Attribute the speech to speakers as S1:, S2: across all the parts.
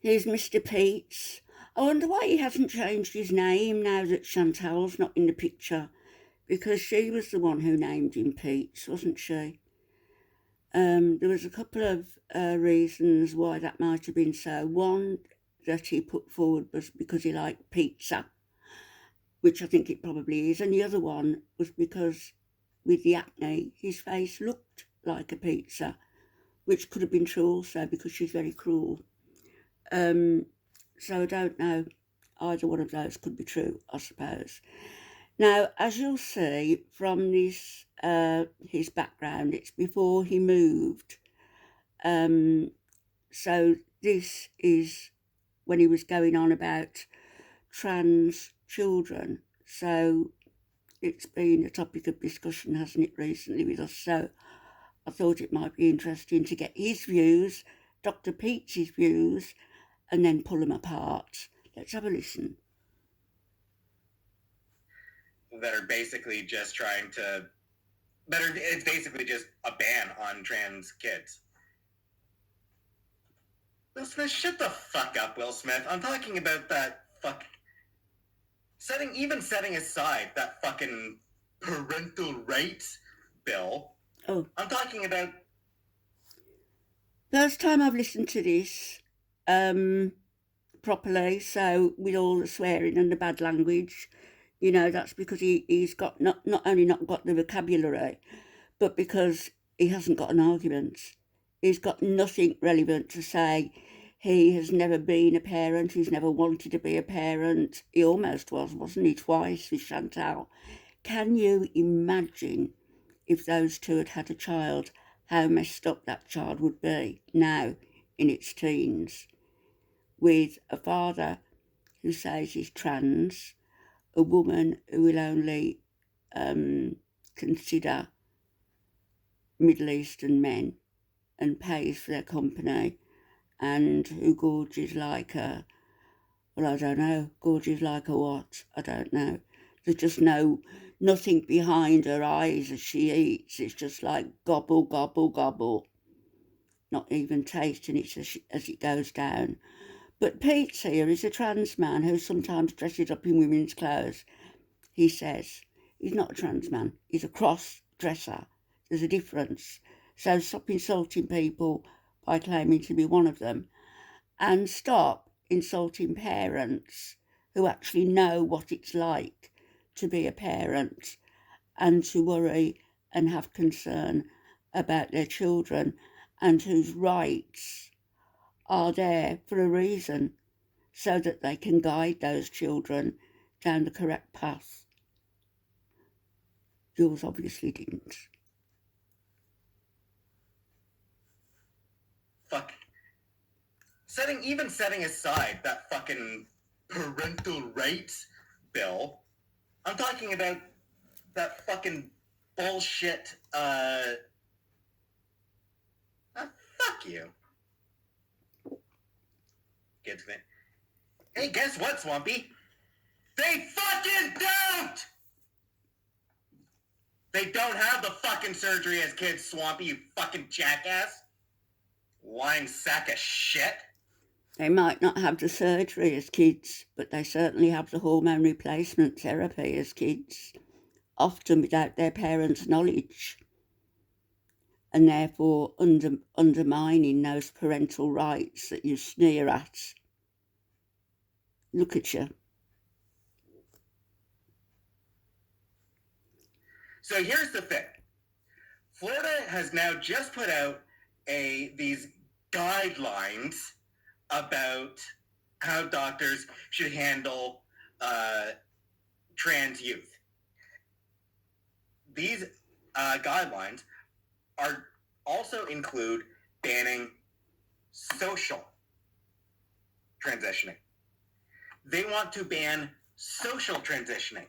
S1: He's Mr. Peetz. I wonder why he hasn't changed his name now that Chantal's not in the picture, because she was the one who named him Peetz, wasn't she? There was a couple of reasons why that might have been so. One that he put forward was because he liked pizza, which I think it probably is, and the other one was because with the acne, his face looked like a pizza, which could have been true also because she's very cruel. So I don't know. Either one of those could be true, I suppose. Now, as you'll see from this, his background, it's before he moved. So this is when he was going on about trans children. So it's been a topic of discussion, hasn't it, recently with us? So I thought it might be interesting to get his views, Dr. Peetz's views, and then pull them apart. Let's have a listen.
S2: That are basically just trying to, it's basically just a ban on trans kids. Will Smith, shut the fuck up, Will Smith. I'm talking about that setting aside that fucking parental rights bill.
S1: Oh.
S2: I'm talking about...
S1: First time I've listened to this properly, so with all the swearing and the bad language, you know, that's because he's got not only not got the vocabulary, but because he hasn't got an argument. He's got nothing relevant to say. He has never been a parent. He's never wanted to be a parent. He almost was, wasn't he, twice with Chantal. Can you imagine if those two had had a child, how messed up that child would be now in its teens, with a father who says he's trans, a woman who will only consider Middle Eastern men and pays for their company, and who gorges like a, well, I don't know, gorges like a what? I don't know. There's just nothing behind her eyes as she eats. It's just like gobble, gobble, gobble. Not even tasting it as it goes down. But Peetz here is a trans man who sometimes dresses up in women's clothes. He says he's not a trans man. He's a cross-dresser. There's a difference. So stop insulting people by claiming to be one of them, and stop insulting parents who actually know what it's like to be a parent and to worry and have concern about their children, and whose rights are there for a reason, so that they can guide those children down the correct path. Yours obviously didn't.
S2: Fuck. Setting aside that fucking parental rights bill, I'm talking about that fucking bullshit, fuck you. Kids thing. Hey, guess what, Swampy? They fucking don't! They don't have the fucking surgery as kids, Swampy, you fucking jackass. Lying sack of shit.
S1: They might not have the surgery as kids, but they certainly have the hormone replacement therapy as kids, often without their parents' knowledge, and therefore undermining those parental rights that you sneer at. Look at you.
S2: So here's the thing. Florida has now just put out these guidelines about how doctors should handle trans youth. These guidelines are also include banning social transitioning. They want to ban social transitioning.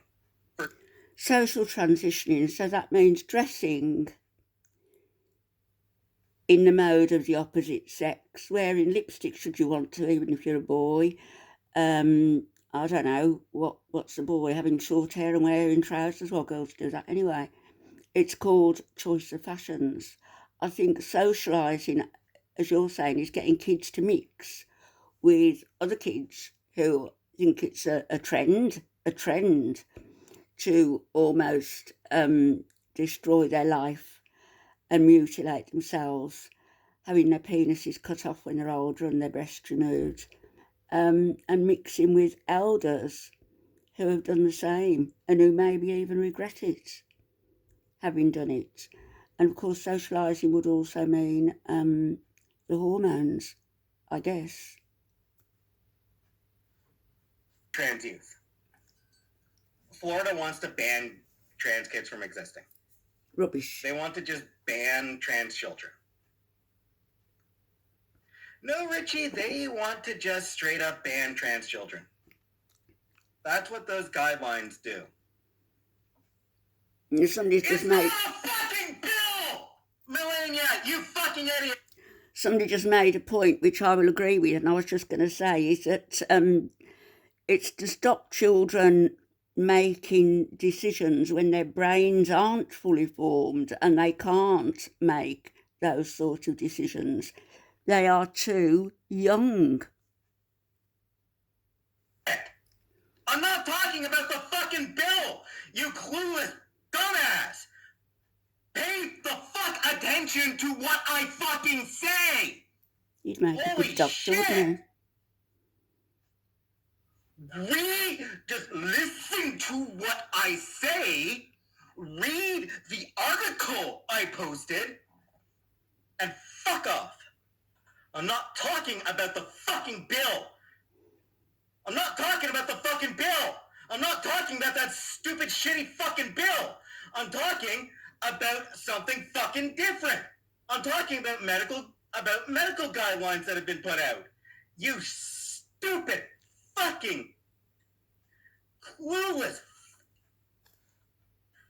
S1: Social transitioning, so that means dressing in the mode of the opposite sex, wearing lipstick should you want to, even if you're a boy. I don't know, what's a boy, having short hair and wearing trousers? Well, girls do that anyway. It's called choice of fashions. I think socialising, as you're saying, is getting kids to mix with other kids who think it's a trend to almost destroy their life and mutilate themselves, having their penises cut off when they're older and their breasts removed, and mixing with elders who have done the same and who maybe even regret it, having done it. And of course, socialising would also mean the hormones, I guess.
S2: Trans youth. Florida wants to ban trans kids from existing.
S1: Rubbish.
S2: They want to just ban trans children. No, Richie, they want to just straight up ban trans children. That's what those guidelines do.
S1: Somebody's just
S2: It's
S1: made
S2: not a fucking bill! Melania, you fucking idiot!
S1: somebody just made a point which I will agree with, and I was just going to say is that it's to stop children making decisions when their brains aren't fully formed and they can't make those sort of decisions. They are too young.
S2: I'm not talking about the fucking bill, you clueless dumbass! Pay the fuck attention to what I fucking say!
S1: You'd make a
S2: Holy
S1: good doctor, wouldn't you?
S2: Just listen to what I say, read the article I posted, and fuck off. I'm not talking about the fucking bill. I'm not talking about the fucking bill. I'm not talking about that stupid, shitty fucking bill. I'm talking about something fucking different. I'm talking about medical guidelines that have been put out. You stupid fucking clueless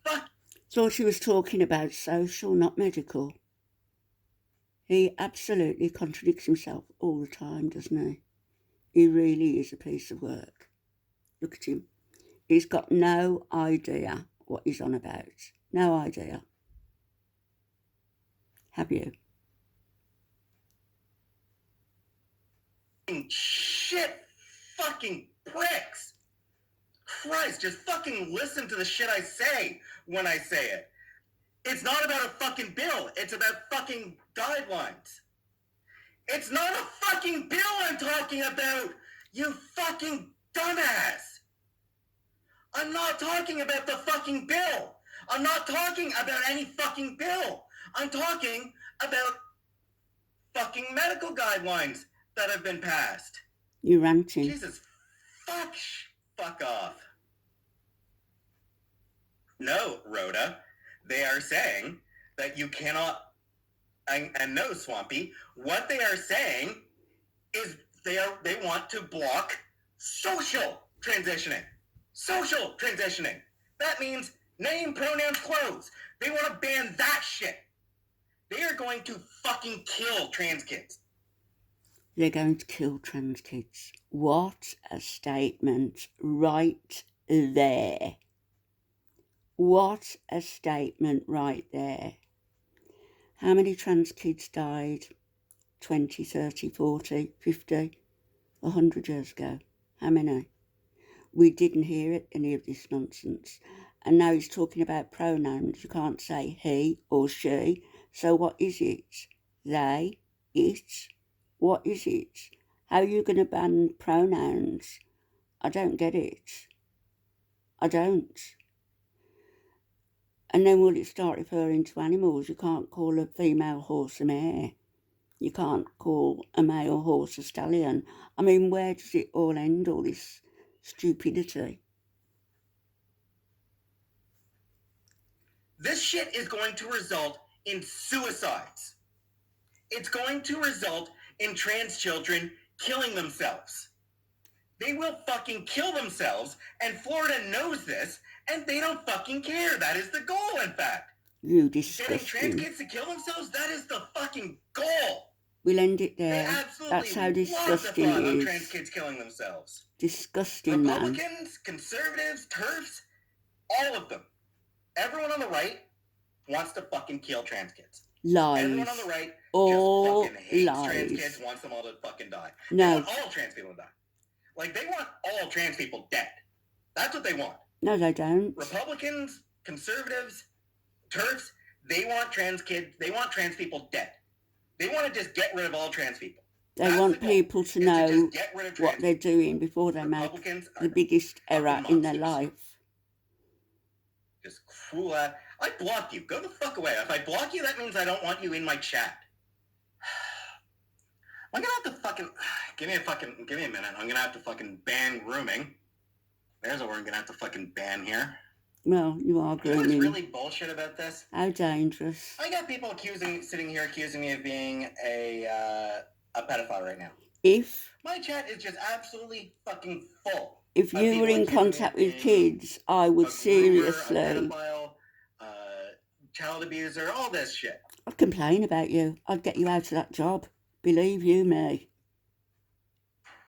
S2: fuck.
S1: Thought he was talking about social, not medical. He absolutely contradicts himself all the time, doesn't he? He really is a piece of work. Look at him. He's got no idea what he's on about. No idea. Have you?
S2: Shit fucking pricks. Christ, just fucking listen to the shit I say when I say it. It's not about a fucking bill. It's about fucking guidelines. It's not a fucking bill I'm talking about, you fucking dumbass. I'm not talking about the fucking bill. I'm not talking about any fucking bill. I'm talking about fucking medical guidelines that have been passed.
S1: You're ranting.
S2: Jesus, fuck off. No, Rhoda, they are saying that you cannot, and no, Swampy, what they are saying is they want to block social transitioning. Social transitioning. That means name, pronouns, clothes. They want to ban that shit. They are going to fucking kill trans kids.
S1: They're going to kill trans kids. What a statement right there. What a statement right there. How many trans kids died 20, 30, 40, 50, 100 years ago? How many? We didn't hear it, any of this nonsense. And now he's talking about pronouns. You can't say he or she. So what is it? They, it? What is it? How are you going to ban pronouns? I don't get it. I don't. And then will it start referring to animals? You can't call a female horse a mare. You can't call a male horse a stallion. I mean, where does it all end, all this stupidity?
S2: This shit is going to result in suicides. It's going to result in trans children killing themselves. They will fucking kill themselves, and Florida knows this, and they don't fucking care. That is the goal, in fact.
S1: You disgusting.
S2: Getting trans kids to kill themselves, that is the fucking goll.
S1: We'll end it there.
S2: They absolutely
S1: That's how disgusting
S2: love the thought
S1: it
S2: of
S1: is.
S2: trans kids killing themselves.
S1: Disgusting, man.
S2: Republicans, conservatives, TERFs, all of them. Everyone on the right wants to fucking kill trans kids. Everyone on the
S1: Lies.
S2: right
S1: All
S2: just fucking hates
S1: lies.
S2: trans kids, wants them all to fucking die.
S1: No.
S2: They want all trans people to die. Like, they want all trans people dead. That's what they want.
S1: No, they don't.
S2: Republicans, conservatives, TERFs, they want trans kids, they want trans people dead. They want to just get rid of all trans people.
S1: They want people to know what they're doing before they make the biggest error in their life.
S2: Just cruel ass. I block you. Go the fuck away. If I block you, that means I don't want you in my chat. I'm gonna have to fucking give me a minute. I'm gonna have to fucking ban grooming. There's what we're gonna have to fucking ban here.
S1: Well, you are grooming.
S2: You know what's really bullshit about this?
S1: How dangerous.
S2: I got people sitting here accusing me of being a pedophile right now.
S1: If
S2: my chat is just absolutely fucking full.
S1: If you were in contact with kids, I would seriously.
S2: A pedophile, child abuser, all this shit.
S1: I'd complain about you. I'd get you out of that job. Believe you me.